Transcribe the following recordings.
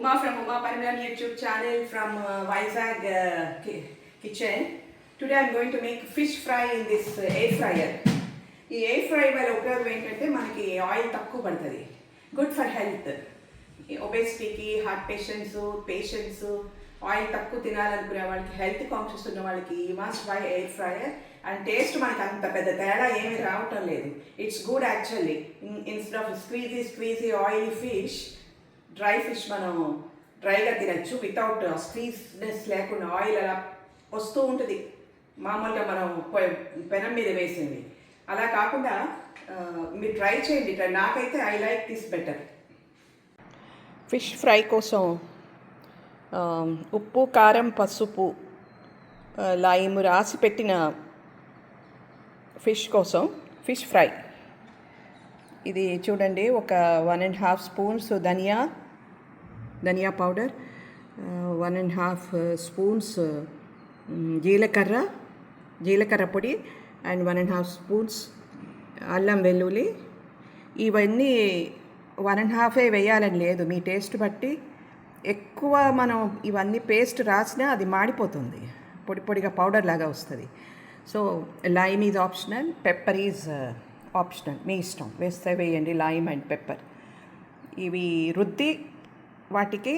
Uma from Uma Parimalam YouTube channel from Vizag kitchen. Today I am going to make fish fry in this air fryer. ఈ air fry వల్ల ఉపయోగం ఏంటంటే మనకి oil తక్కువ పడుతుంది. Good for health. ఒబేసిటీకి, heart patients oil తక్కువ తినాలనుకునే వాళ్ళకి, హెల్త్ కాన్షియస్ ఉన్న వాళ్ళకి ఈ must buy air fryer. And taste మనకి అంత పెద్ద తేడా ఏమీ రావటం లేదు. It's good actually. Instead of squeezy oily fish, dry fish మనం డ్రైగా తినచ్చు వితౌట్ స్క్వీజ్నెస్ లేకుండా. ఆయిల్ అలా వస్తూ ఉంటుంది మామూలుగా మనం పెనం మీద వేసింది. అలా కాకుండా మీరు ట్రై చేయండి. నాకైతే I like this better. Fish fry కోసం ఉప్పు, కారం, పసుపు, లైమ్ రాసి పెట్టిన ఫిష్ కోసం ఫిష్ ఫ్రై. ఇది చూడండి, ఒక 1.5 స్పూన్స్ ధనియా పౌడర్, 1.5 స్పూన్స్ జీలకర్ర పొడి, అండ్ 1.5 స్పూన్స్ అల్లం వెల్లుల్లి. ఇవన్నీ 1.5 వేయాలని లేదు, మీ టేస్ట్ బట్టి. ఎక్కువ మనం ఇవన్నీ పేస్ట్ రాసినా అది మాడిపోతుంది, పొడిగా పౌడర్ లాగా వస్తుంది. So lime is optional, pepper is optional, మీ ఇష్టం, వేస్తే వేయండి లైమ్ అండ్ పెప్పర్. ఇవి రుద్ది వాటికి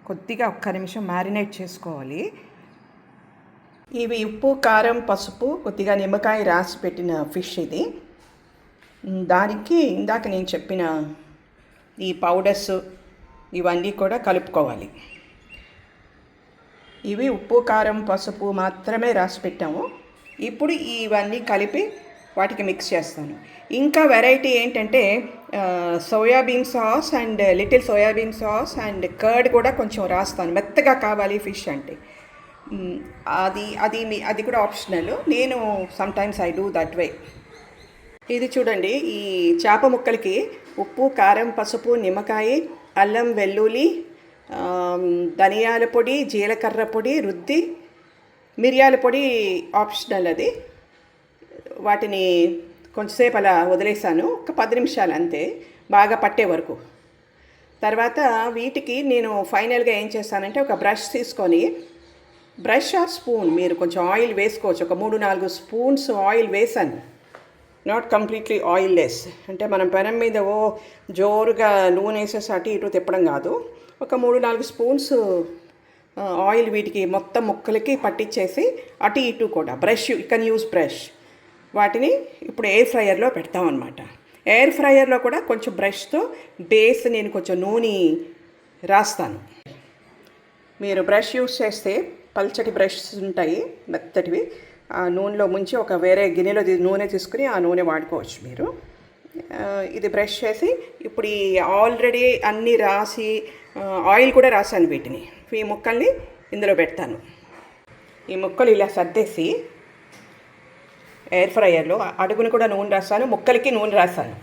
కొద్దిగా 1 నిమిషం మ్యారినేట్ చేసుకోవాలి. ఇవి ఉప్పు, కారం, పసుపు, కొద్దిగా నిమ్మకాయ రాసి పెట్టిన ఫిష్ ఇది. దానికి ఇందాక నేను చెప్పిన ఈ పౌడర్స్ ఇవన్నీ కూడా కలుపుకోవాలి. ఇవి ఉప్పు, కారం, పసుపు మాత్రమే రాసి పెట్టాము. ఇప్పుడు ఇవన్నీ కలిపి వాటికి మిక్స్ చేస్తాను. ఇంకా వెరైటీ ఏంటంటే soybean sauce and little soybean sauce and curd కూడా కొంచెం రాస్తాను, మెత్తగా కావాలి ఫిష్ అంటే. అది కూడా ఆప్షనల్. నేను sometimes I do that way. ఇది చూడండి, ఈ చేప ముక్కలకి ఉప్పు, కారం, పసుపు, నిమ్మకాయ, అల్లం వెల్లుల్లి, ధనియాల పొడి, జీలకర్ర పొడి రుద్ది, మిరియాల పొడి ఆప్షనల్. అది వాటిని కొంచెంసేపు అలా వదిలేసాను, ఒక 10 నిమిషాలు అంతే, బాగా పట్టే వరకు. తర్వాత వీటికి నేను ఫైనల్గా ఏం చేస్తానంటే, ఒక బ్రష్ తీసుకొని, బ్రష్ ఆర్ స్పూన్ మీరు కొంచెం ఆయిల్ వేసుకోవచ్చు. ఒక 3-4 స్పూన్స్ ఆయిల్ వేసాను, నాట్ కంప్లీట్లీ ఆయిల్ లెస్. అంటే మనం పెనం మీద జోరుగా నూనె వేసేసి అటు ఇటు తిప్పడం కాదు. ఒక 3-4 స్పూన్స్ ఆయిల్ వీటికి మొత్తం ముక్కలకి పట్టించేసి అటు ఇటు కూడా brush, you can use brush. వాటిని ఇప్పుడు ఎయిర్ ఫ్రైయర్లో పెడతామన్నమాట. ఎయిర్ ఫ్రైయర్లో కూడా కొంచెం బ్రష్తో బేస్ నేను కొంచెం నూనె రాస్తాను. మీరు బ్రష్ యూజ్ చేస్తే పల్చటి బ్రష్ ఉంటాయి మెత్తటివి, ఆ నూనెలో ముంచి ఒక వేరే గిన్నెలో నూనె తీసుకుని ఆ నూనె వాడుకోవచ్చు మీరు. ఇది బ్రష్ చేసి ఇప్పుడు ఈ ఆల్రెడీ అన్నీ రాసి ఆయిల్ కూడా రాశాను వీటిని. ఈ ముక్కల్ని ఇందులో పెడతాను. ఈ ముక్కలు ఇలా సర్దేసి ఎయిర్ ఫ్రైయర్లో అడుగును కూడా నూనె రాస్తాను, ముక్కలకి నూనె రాస్తాను.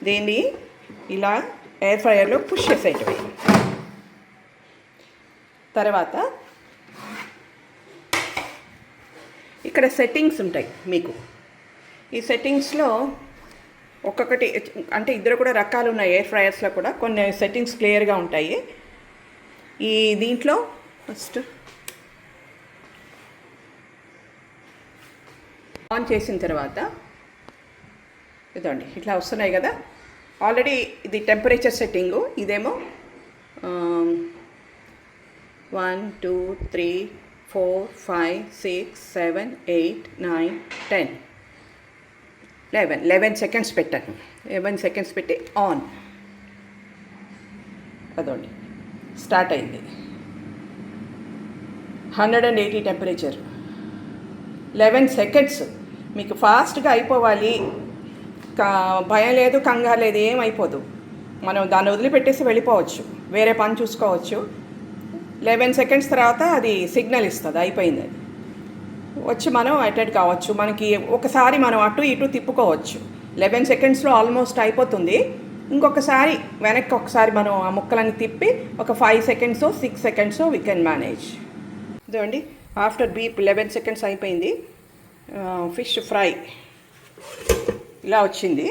దీన్ని ఇలా ఎయిర్ ఫ్రైయర్లో పుష్ చేసేటవి. తర్వాత ఇక్కడ సెట్టింగ్స్ ఉంటాయి మీకు. ఈ సెట్టింగ్స్లో ఒక్కొక్కటి అంటే ఇద్దరు కూడా రకాలు ఉన్నాయి. ఎయిర్ ఫ్రైయర్స్లో కూడా కొన్ని సెట్టింగ్స్ క్లియర్గా ఉంటాయి. ఈ దీంట్లో ఫస్ట్ ఆన్ చేసిన తర్వాత ఇదండి ఇట్లా వస్తున్నాయి కదా. ఆల్రెడీ ఇది టెంపరేచర్ సెట్టింగు. ఇదేమో 1 2 3 4 5 6 7 8 9 10 11 సెకండ్స్ పెట్టాను. 11 సెకండ్స్ పెట్టి ఆన్. అదండి స్టార్ట్ అయింది. 180 టెంపరేచర్, 11 సెకండ్స్. మీకు ఫాస్ట్గా అయిపోవాలి, భయం లేదు, కంగారు లేదు, ఏమైపోదు. మనం దాన్ని వదిలిపెట్టేసి వెళ్ళిపోవచ్చు, వేరే పని చూసుకోవచ్చు. 11 సెకండ్స్ తర్వాత అది సిగ్నల్ ఇస్తుంది, అయిపోయింది. అది వచ్చి మనం అటెండ్ కావచ్చు. మనకి ఒకసారి మనం అటు ఇటు తిప్పుకోవచ్చు. 11 సెకండ్స్లో ఆల్మోస్ట్ అయిపోతుంది. ఇంకొకసారి వెనక్కి ఒకసారి మనం ఆ ముక్కలన్నీ తిప్పి ఒక 5 seconds 6 seconds we can manage. ఇదండి ఆఫ్టర్ బీప్ 11 సెకండ్స్ అయిపోయింది. ఫిష్ ఫ్రై ఇలా వచ్చింది.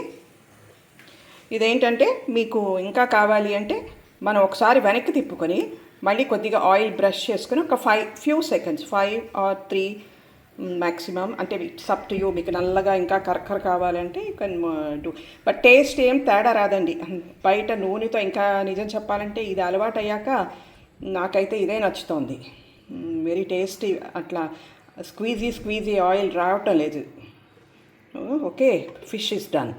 ఇదేంటంటే మీకు ఇంకా కావాలి అంటే మనం ఒకసారి వెనక్కి తిప్పుకొని మళ్ళీ కొద్దిగా ఆయిల్ బ్రష్ చేసుకొని ఒక ఫ్యూ సెకండ్స్ 5 ఆర్ 3 మ్యాక్సిమం, అంటే ఇట్స్ అప్ టు యూ. మీకు నల్లగా ఇంకా కరకర కావాలంటే you can do. But taste ఏం తేడా రాదండి. బయట నూనెతో ఇంకా నిజం చెప్పాలంటే ఇది అలవాటు అయ్యాక నాకైతే ఇదే నచ్చుతోంది. Very tasty. అట్లా స్క్వీజీ ఆయిల్ రావటం లేదు. Okay, fish is done.